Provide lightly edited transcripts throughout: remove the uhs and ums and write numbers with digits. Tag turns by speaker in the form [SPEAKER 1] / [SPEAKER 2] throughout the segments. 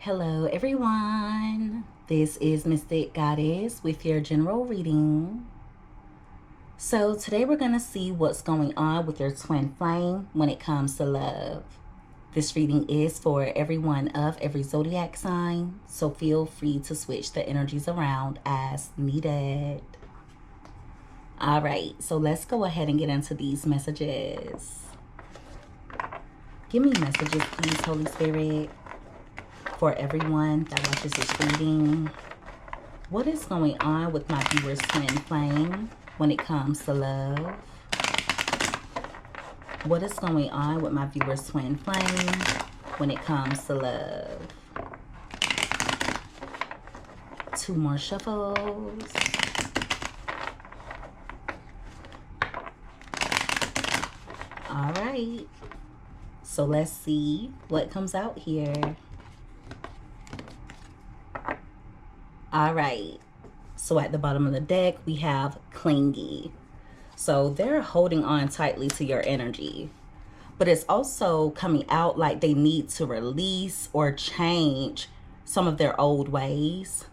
[SPEAKER 1] Hello everyone, this is Mystic Goddess with your general reading. So today we're going to see what's going on with your twin flame when it comes to love. This reading is for everyone of every zodiac sign, so feel free to switch the energies around as needed. Alright, so let's go ahead and get into these messages. Give me messages, please, Holy Spirit, for everyone that watches this reading. What is going on with my viewers' twin flame when it comes to love? What is going on with my viewers' twin flame when it comes to love? 2 more shuffles. All right. So let's see what comes out here. All right, so at the bottom of the deck, we have clingy. So they're holding on tightly to your energy, but it's also coming out like they need to release or change some of their old ways.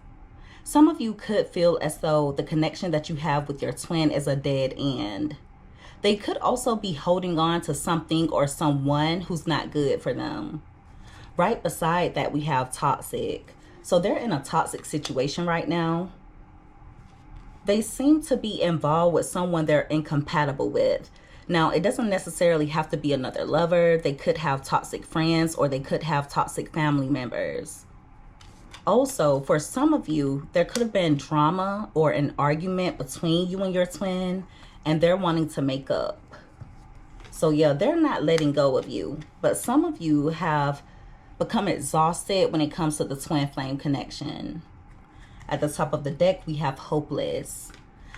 [SPEAKER 1] Some of you could feel as though the connection that you have with your twin is a dead end. They could also be holding on to something or someone who's not good for them. Right beside that, we have toxic. So they're in a toxic situation right now. They seem to be involved with someone they're incompatible with. Now, it doesn't necessarily have to be another lover. They could have toxic friends or they could have toxic family members. Also, for some of you, there could have been drama or an argument between you and your twin, and they're wanting to make up. So yeah, they're not letting go of you. But some of you have become exhausted when it comes to the twin flame connection. At the top of the deck, we have hopeless.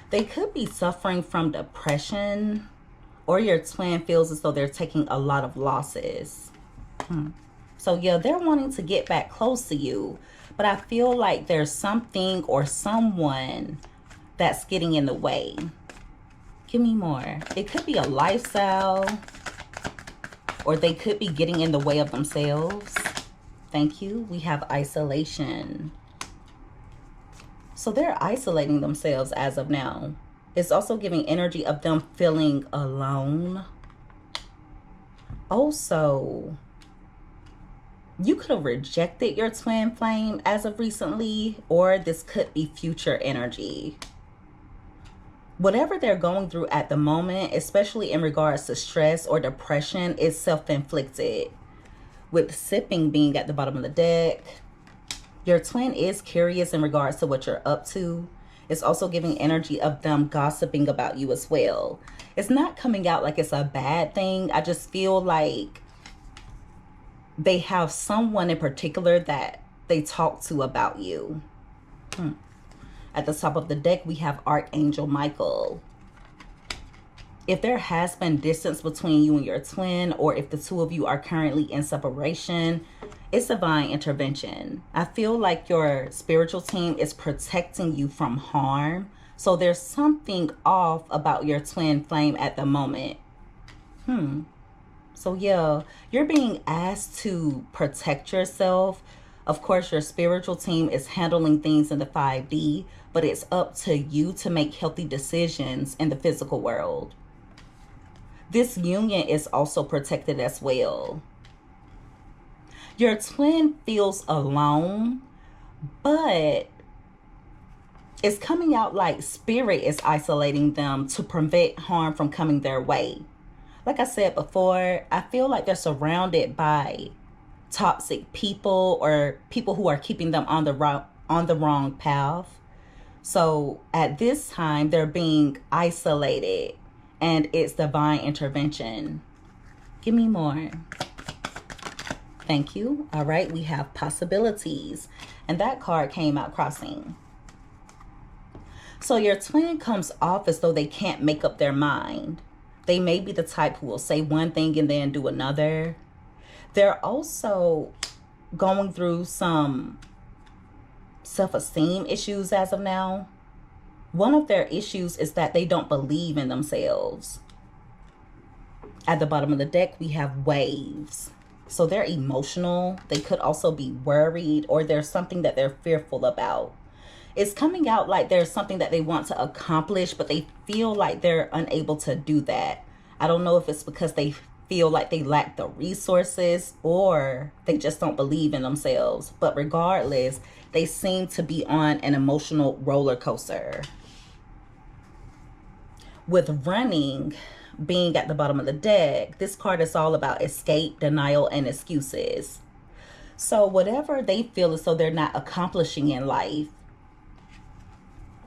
[SPEAKER 1] They could be suffering from depression, or your twin feels as though they're taking a lot of losses. So yeah, they're wanting to get back close to you, but I feel like there's something or someone that's getting in the way. Give me more. It could be a lifestyle, or they could be getting in the way of themselves. Thank you. We have isolation. So they're isolating themselves as of now. It's also giving energy of them feeling alone. Also, you could have rejected your twin flame as of recently, or this could be future energy. Whatever they're going through at the moment, especially in regards to stress or depression, is self-inflicted. With sipping being at the bottom of the deck, your twin is curious in regards to what you're up to. It's also giving energy of them gossiping about you as well. It's not coming out like it's a bad thing. I just feel like they have someone in particular that they talk to about you. At the top of the deck, we have Archangel Michael. If there has been distance between you and your twin, or if the two of you are currently in separation, it's divine intervention. I feel like your spiritual team is protecting you from harm. So there's something off about your twin flame at the moment. So yeah, you're being asked to protect yourself. Of course, your spiritual team is handling things in the 5D, but it's up to you to make healthy decisions in the physical world. This union is also protected as well. Your twin feels alone, but it's coming out like spirit is isolating them to prevent harm from coming their way. Like I said before, I feel like they're surrounded by toxic people or people who are keeping them on the wrong path. So at this time, they're being isolated, and it's divine intervention. Give me more. Thank you. All right, we have possibilities, and that card came out crossing. So your twin comes off as though they can't make up their mind. They may be the type who will say one thing and then do another. They're also going through some self-esteem issues as of now. One of their issues is that they don't believe in themselves. At the bottom of the deck, we have waves. So they're emotional. They could also be worried, or there's something that they're fearful about. It's coming out like there's something that they want to accomplish, but they feel like they're unable to do that. I don't know if it's because they feel like they lack the resources, or they just don't believe in themselves. But regardless, they seem to be on an emotional roller coaster. With running being at the bottom of the deck, this card is all about escape, denial, and excuses. So whatever they feel as though they're not accomplishing in life,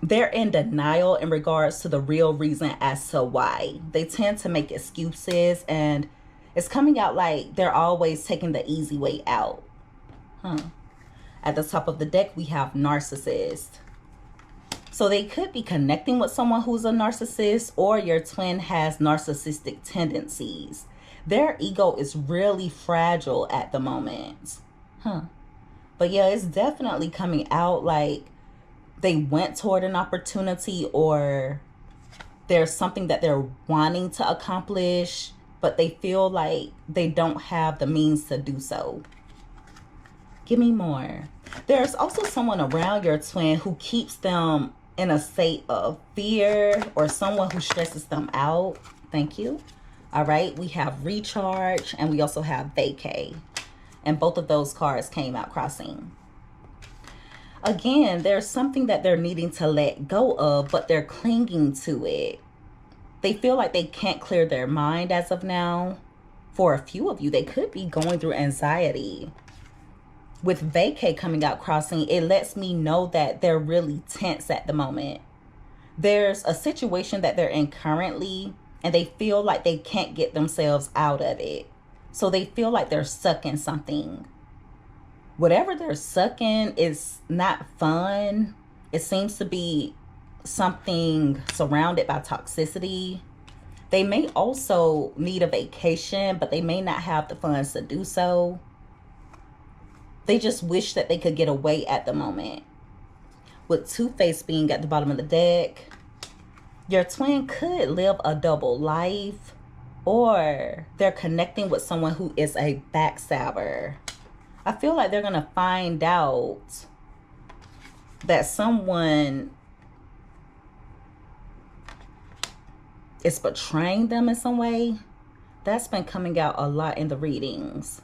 [SPEAKER 1] they're in denial in regards to the real reason as to why. They tend to make excuses, and it's coming out like they're always taking the easy way out. At the top of the deck, we have narcissist. So they could be connecting with someone who's a narcissist, or your twin has narcissistic tendencies. Their ego is really fragile at the moment. But yeah, it's definitely coming out like they went toward an opportunity, or there's something that they're wanting to accomplish, but they feel like they don't have the means to do so. Give me more. There's also someone around your twin who keeps them in a state of fear, or someone who stresses them out. Thank you. All right, we have recharge, and we also have vacay. And both of those cards came out crossing. Again, there's something that they're needing to let go of, but they're clinging to it. They feel like they can't clear their mind as of now. For a few of you, they could be going through anxiety. With vacay coming out crossing, it lets me know that they're really tense at the moment. There's a situation that they're in currently, and they feel like they can't get themselves out of it. So they feel like they're stuck in something. Whatever they're stuck in is not fun. It seems to be something surrounded by toxicity. They may also need a vacation, but they may not have the funds to do so. They just wish that they could get away at the moment. With Two-Face being at the bottom of the deck, your twin could live a double life, or they're connecting with someone who is a backstabber. I feel like they're going to find out that someone is betraying them in some way. That's been coming out a lot in the readings.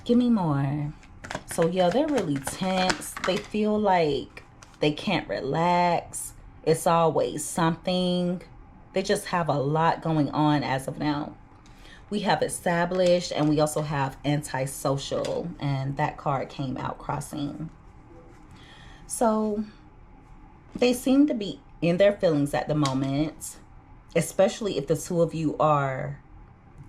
[SPEAKER 1] Give me more. So yeah, they're really tense. They feel like they can't relax. It's always something. They just have a lot going on as of now. We have established, and we also have antisocial, and that card came out crossing. So they seem to be in their feelings at the moment, especially if the two of you are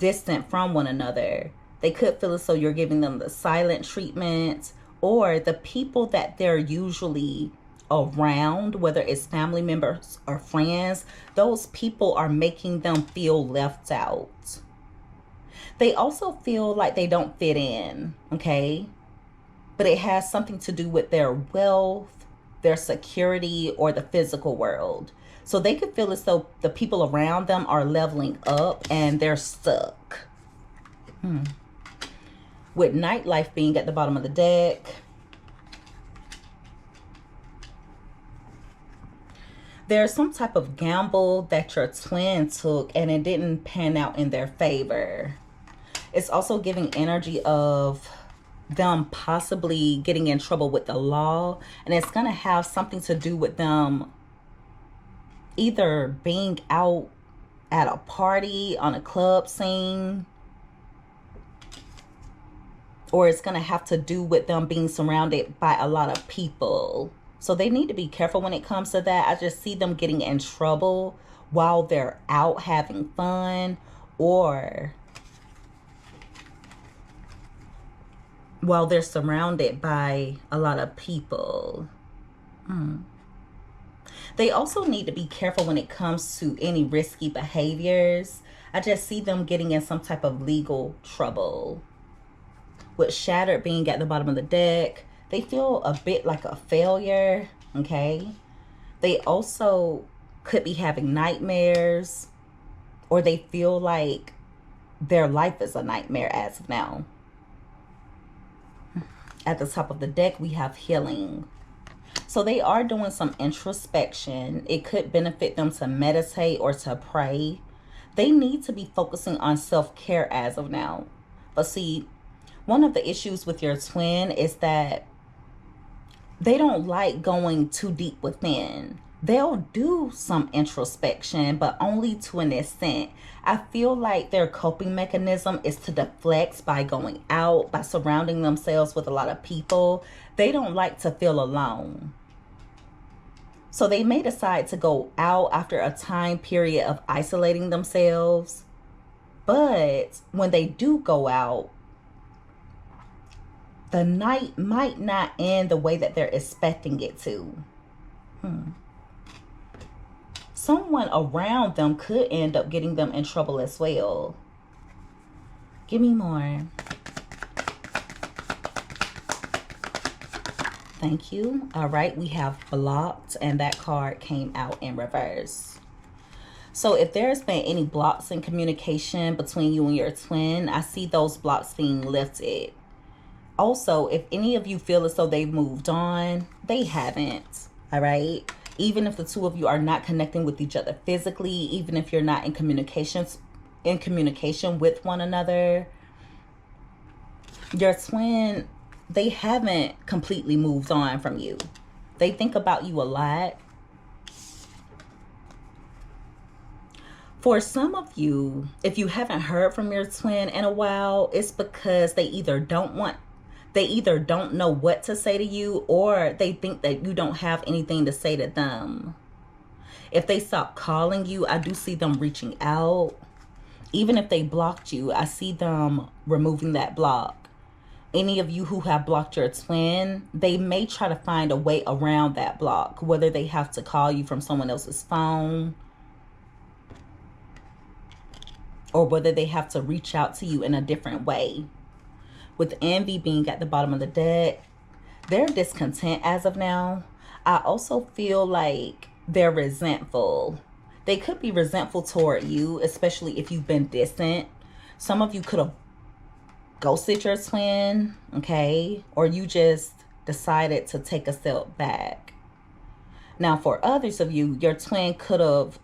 [SPEAKER 1] distant from one another. They could feel as though you're giving them the silent treatment, or the people that they're usually around, whether it's family members or friends, those people are making them feel left out. They also feel like they don't fit in, okay? But it has something to do with their wealth, their security, or the physical world. So they could feel as though the people around them are leveling up and they're stuck. With nightlife being at the bottom of the deck, there's some type of gamble that your twin took and it didn't pan out in their favor. It's also giving energy of them possibly getting in trouble with the law, and it's going to have something to do with them either being out at a party, on a club scene, or it's going to have to do with them being surrounded by a lot of people. So they need to be careful when it comes to that. I just see them getting in trouble while they're out having fun, or while they're surrounded by a lot of people. They also need to be careful when it comes to any risky behaviors. I just see them getting in some type of legal trouble. With Shattered being at the bottom of the deck, they feel a bit like a failure, okay? They also could be having nightmares, or they feel like their life is a nightmare as of now. At the top of the deck, we have healing. So they are doing some introspection. It could benefit them to meditate or to pray. They need to be focusing on self-care as of now. But see, one of the issues with your twin is that they don't like going too deep within. They'll do some introspection, but only to an extent. I feel like their coping mechanism is to deflect by going out, by surrounding themselves with a lot of people. They don't like to feel alone. So they may decide to go out after a time period of isolating themselves. But when they do go out, the night might not end the way that they're expecting it to. Someone around them could end up getting them in trouble as well. Give me more. Thank you. All right, we have blocked, and that card came out in reverse. So if there's been any blocks in communication between you and your twin, I see those blocks being lifted. Also, if any of you feel as though they've moved on, they haven't. All right. Even if the two of you are not connecting with each other physically, even if you're not in communication with one another, your twin, they haven't completely moved on from you. They think about you a lot. For some of you, if you haven't heard from your twin in a while, it's because they either don't know what to say to you, or they think that you don't have anything to say to them. If they stop calling you, I do see them reaching out. Even if they blocked you, I see them removing that block. Any of you who have blocked your twin, they may try to find a way around that block, whether they have to call you from someone else's phone, or whether they have to reach out to you in a different way. With envy being at the bottom of the deck, they're discontent as of now. I also feel like they're resentful. They could be resentful toward you, especially if you've been distant. Some of you could have ghosted your twin, okay? Or you just decided to take a step back. Now, for others of you, your twin could have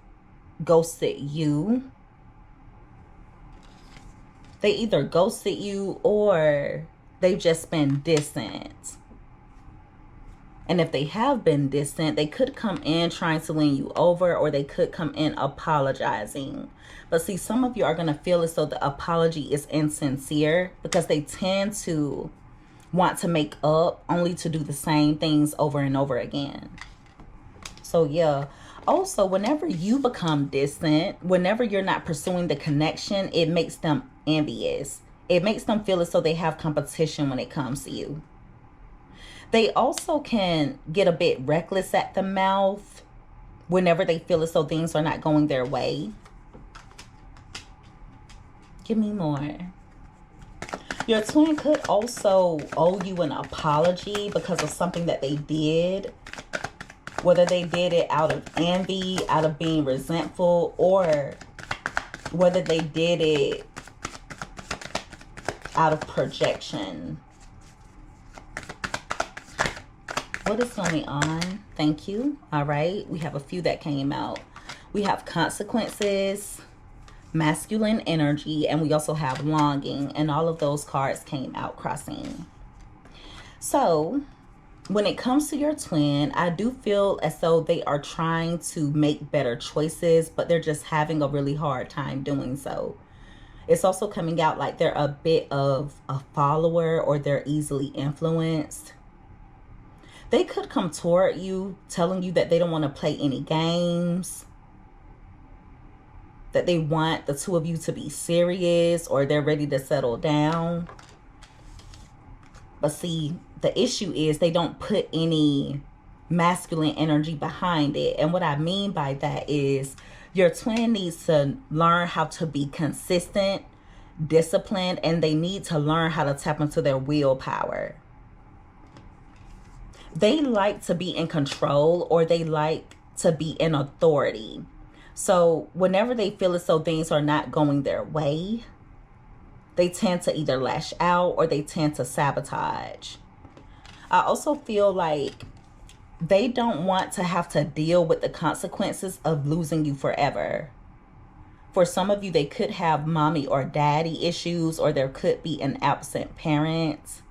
[SPEAKER 1] ghosted you. They either ghosted you or they've just been distant. And if they have been distant, they could come in trying to win you over, or they could come in apologizing. But see, some of you are going to feel as though the apology is insincere, because they tend to want to make up only to do the same things over and over again. So yeah. Also, whenever you become distant, whenever you're not pursuing the connection, it makes them envious. It makes them feel as though they have competition when it comes to you. They also can get a bit reckless at the mouth whenever they feel as though things are not going their way. Give me more. Your twin could also owe you an apology because of something that they did. Whether they did it out of envy, out of being resentful, or whether they did it out of projection. What is going on? Thank you. All right. We have a few that came out. We have consequences, masculine energy, and we also have longing. And all of those cards came out crossing. So when it comes to your twin, I do feel as though they are trying to make better choices, but they're just having a really hard time doing so. It's also coming out like they're a bit of a follower, or they're easily influenced. They could come toward you telling you that they don't want to play any games, that they want the two of you to be serious, or they're ready to settle down. But see, the issue is they don't put any masculine energy behind it. And what I mean by that is your twin needs to learn how to be consistent, disciplined, and they need to learn how to tap into their willpower. They like to be in control, or they like to be in authority. So whenever they feel as though things are not going their way, They tend to either lash out or they tend to sabotage. I also feel like they don't want to have to deal with the consequences of losing you forever. For some of you, they could have mommy or daddy issues, or there could be an absent parent.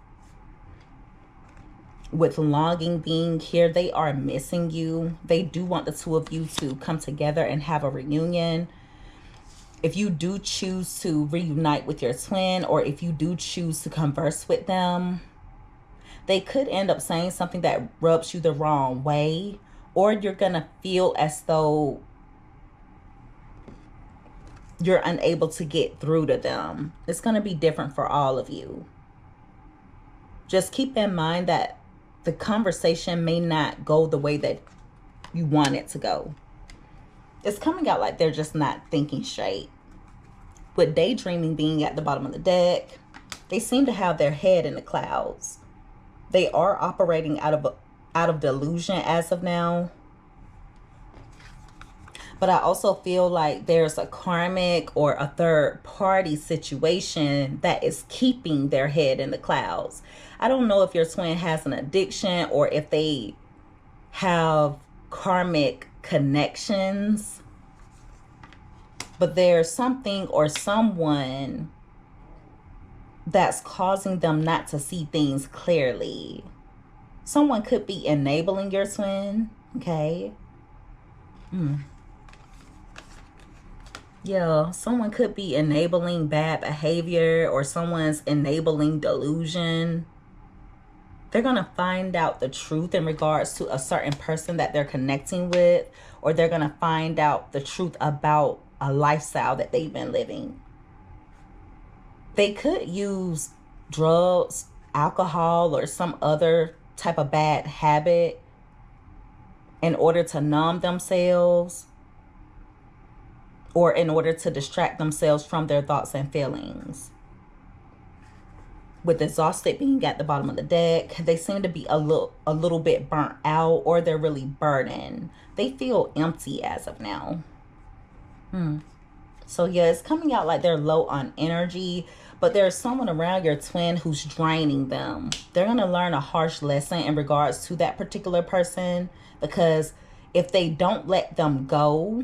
[SPEAKER 1] With longing being here, they are missing you. They do want the two of you to come together and have a reunion. If you do choose to reunite with your twin, or if you do choose to converse with them, they could end up saying something that rubs you the wrong way, or you're going to feel as though you're unable to get through to them. It's going to be different for all of you. Just keep in mind that the conversation may not go the way that you want it to go. It's coming out like they're just not thinking straight. With daydreaming being at the bottom of the deck, they seem to have their head in the clouds. They are operating out of delusion as of now. But I also feel like there's a karmic or a third party situation that is keeping their head in the clouds. I don't know if your twin has an addiction or if they have karmic connections. But there's something or someone that's causing them not to see things clearly. Someone could be enabling your twin, okay? Yeah, someone could be enabling bad behavior, or someone's enabling delusion. They're going to find out the truth in regards to a certain person that they're connecting with, or they're going to find out the truth about a lifestyle that they've been living. They could use drugs, alcohol, or some other type of bad habit in order to numb themselves, or in order to distract themselves from their thoughts and feelings. With exhausted being at the bottom of the deck, they seem to be a little bit burnt out, or they're really burdened. They feel empty as of now. So yeah, it's coming out like they're low on energy, but there's someone around your twin who's draining them. They're going to learn a harsh lesson in regards to that particular person, because if they don't let them go,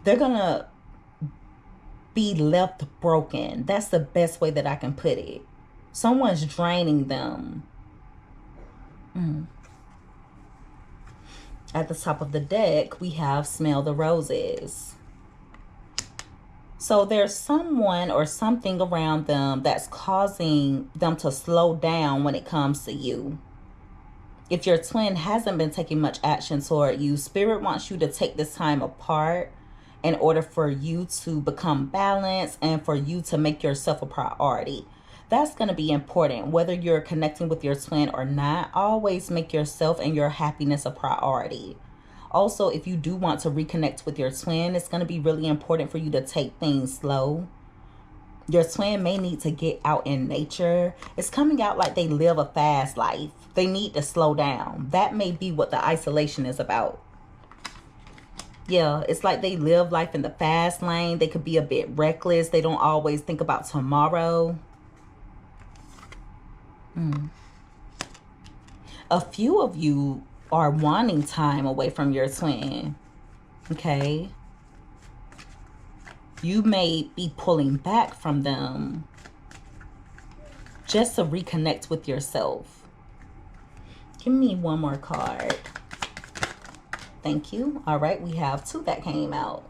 [SPEAKER 1] they're going to be left broken. That's the best way that I can put it. Someone's draining them. At the top of the deck, we have Smell the Roses. So there's someone or something around them that's causing them to slow down when it comes to you. If your twin hasn't been taking much action toward you, Spirit wants you to take this time apart in order for you to become balanced and for you to make yourself a priority. That's going to be important. Whether you're connecting with your twin or not, always make yourself and your happiness a priority. Also, if you do want to reconnect with your twin, it's going to be really important for you to take things slow. Your twin may need to get out in nature. It's coming out like they live a fast life. They need to slow down. That may be what the isolation is about. Yeah, it's like they live life in the fast lane. They could be a bit reckless. They don't always think about tomorrow. A few of you are wanting time away from your twin. Okay? You may be pulling back from them just to reconnect with yourself. Give me one more card. Thank you. All right, we have two that came out.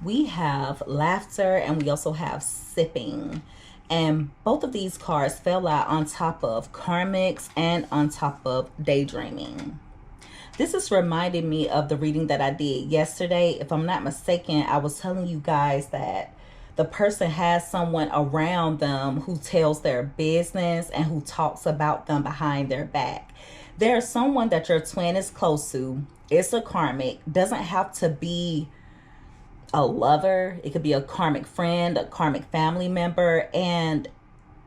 [SPEAKER 1] We have Laughter and we also have Sipping. And both of these cards fell out on top of Karmics and on top of Daydreaming. This is reminding me of the reading that I did yesterday. If I'm not mistaken, I was telling you guys that the person has someone around them who tells their business and who talks about them behind their back. There's someone that your twin is close to. It's a karmic. Doesn't have to be a lover. It could be a karmic friend, a karmic family member. And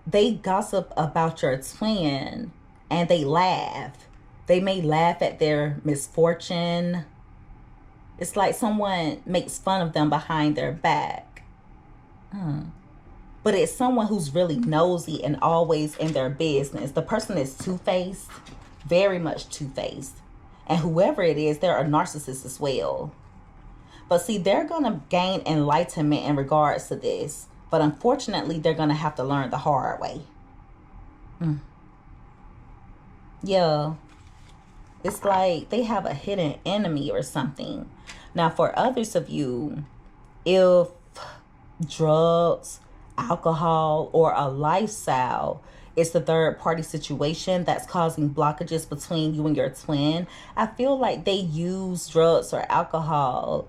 [SPEAKER 1] they gossip about your twin and they laugh. They may laugh at their misfortune. It's like someone makes fun of them behind their back. But it's someone who's really nosy and always in their business. The person is two-faced, very much two-faced. And whoever it is, they're a narcissist as well. But see, they're going to gain enlightenment in regards to this. But unfortunately, they're going to have to learn the hard way. Yeah. It's like they have a hidden enemy or something. Now, for others of you, if drugs, alcohol, or a lifestyle is the third party situation that's causing blockages between you and your twin, I feel like they use drugs or alcohol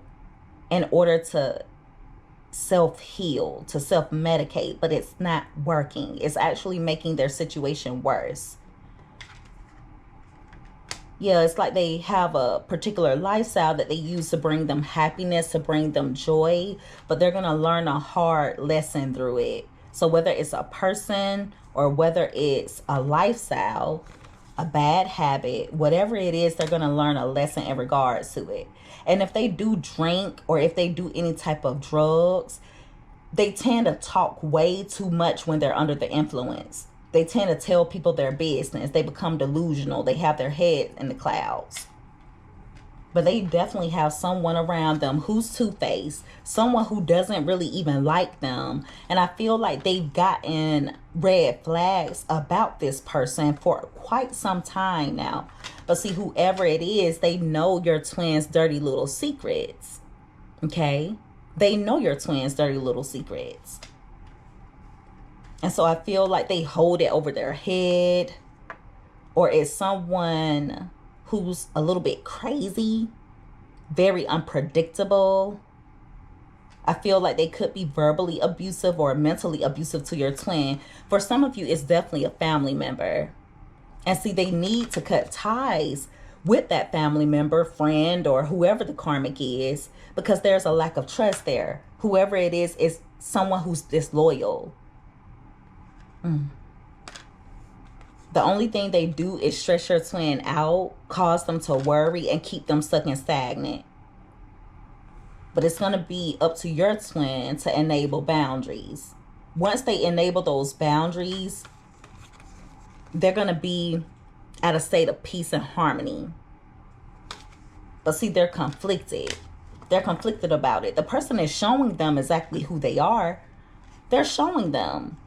[SPEAKER 1] in order to self-heal, to self-medicate, but it's not working. It's actually making their situation worse. Yeah, it's like they have a particular lifestyle that they use to bring them happiness, to bring them joy, but they're going to learn a hard lesson through it. So whether it's a person or whether it's a lifestyle, a bad habit, whatever it is, they're going to learn a lesson in regards to it. And if they do drink or if they do any type of drugs, they tend to talk way too much when they're under the influence. They tend to tell people their business. They become delusional. They have their head in the clouds. But they definitely have someone around them who's two-faced, someone who doesn't really even like them. And I feel like they've gotten red flags about this person for quite some time now. But see, whoever it is, they know your twin's dirty little secrets. Okay? They know your twin's dirty little secrets. And so I feel like they hold it over their head, or it's someone who's a little bit crazy, very unpredictable. I feel like they could be verbally abusive or mentally abusive to your twin. For some of you, it's definitely a family member. And see, they need to cut ties with that family member, friend, or whoever the karmic is, because there's a lack of trust there. Whoever it is someone who's disloyal. The only thing they do is stress your twin out, cause them to worry, and keep them stuck and stagnant. But it's going to be up to your twin to enable boundaries. Once they enable those boundaries, they're going to be at a state of peace and harmony. But see, they're conflicted. They're conflicted about it. The person is showing them exactly who they are. They're showing them.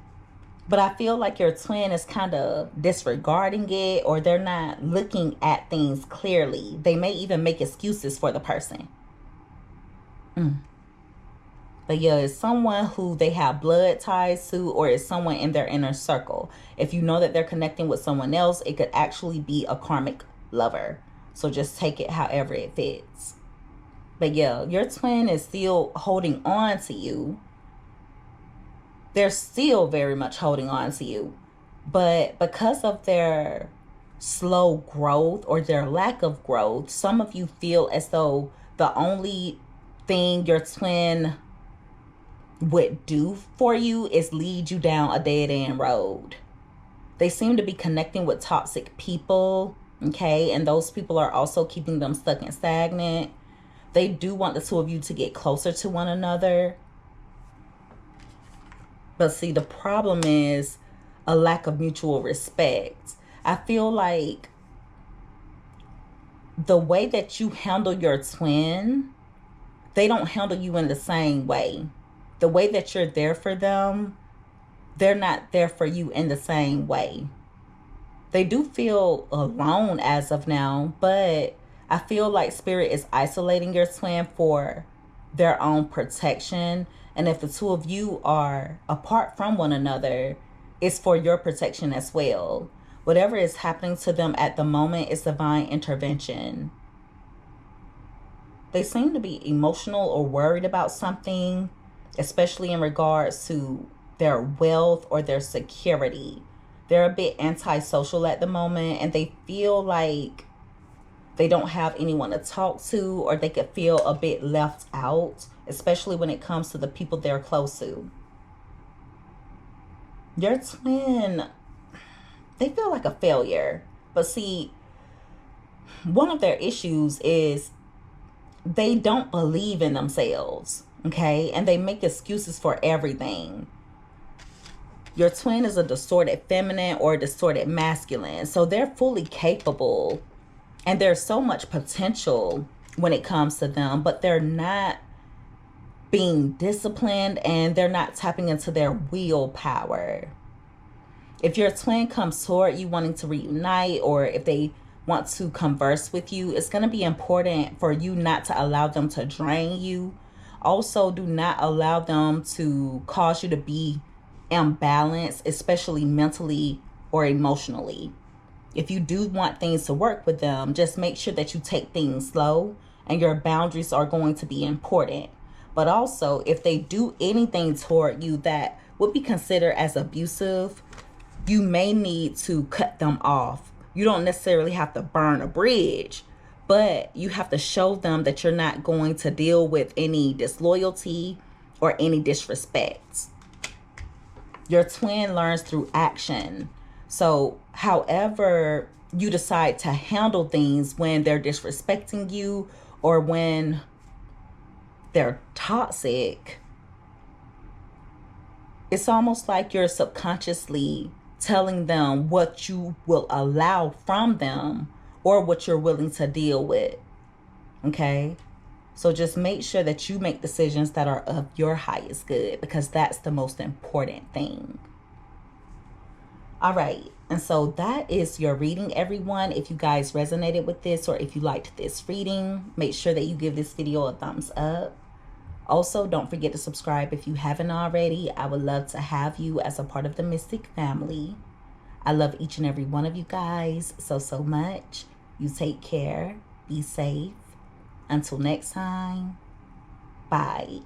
[SPEAKER 1] But I feel like your twin is kind of disregarding it, or they're not looking at things clearly. They may even make excuses for the person. But yeah, it's someone who they have blood ties to, or it's someone in their inner circle. If you know that they're connecting with someone else, it could actually be a karmic lover. So just take it however it fits. But yeah, your twin is still holding on to you. They're still very much holding on to you. But because of their slow growth or their lack of growth, some of you feel as though the only thing your twin would do for you is lead you down a dead-end road. They seem to be connecting with toxic people, okay? And those people are also keeping them stuck and stagnant. They do want the two of you to get closer to one another. But see, the problem is a lack of mutual respect. I feel like the way that you handle your twin, they don't handle you in the same way. The way that you're there for them, they're not there for you in the same way. They do feel alone as of now, but I feel like Spirit is isolating your twin for their own protection. And if the two of you are apart from one another, it's for your protection as well. Whatever is happening to them at the moment is divine intervention. They seem to be emotional or worried about something, especially in regards to their wealth or their security. They're a bit antisocial at the moment, and they feel like they don't have anyone to talk to, or they could feel a bit left out, especially when it comes to the people they're close to. Your twin, they feel like a failure. But see, one of their issues is they don't believe in themselves, okay? And they make excuses for everything. Your twin is a distorted feminine or a distorted masculine. So they're fully capable and there's so much potential when it comes to them, but they're not being disciplined and they're not tapping into their willpower. If your twin comes toward you wanting to reunite, or if they want to converse with you, it's going to be important for you not to allow them to drain you. Also, do not allow them to cause you to be imbalanced, especially mentally or emotionally. If you do want things to work with them, just make sure that you take things slow and your boundaries are going to be important. But also, if they do anything toward you that would be considered as abusive, you may need to cut them off. You don't necessarily have to burn a bridge, but you have to show them that you're not going to deal with any disloyalty or any disrespect. Your twin learns through action. So however you decide to handle things when they're disrespecting you or when they're toxic, it's almost like you're subconsciously telling them what you will allow from them or what you're willing to deal with. Okay? So just make sure that you make decisions that are of your highest good, because that's the most important thing. All right. And so that is your reading, everyone. If you guys resonated with this or if you liked this reading, make sure that you give this video a thumbs up. Also, don't forget to subscribe if you haven't already. I would love to have you as a part of the Mystic family. I love each and every one of you guys so much. You take care. Be safe. Until next time. Bye.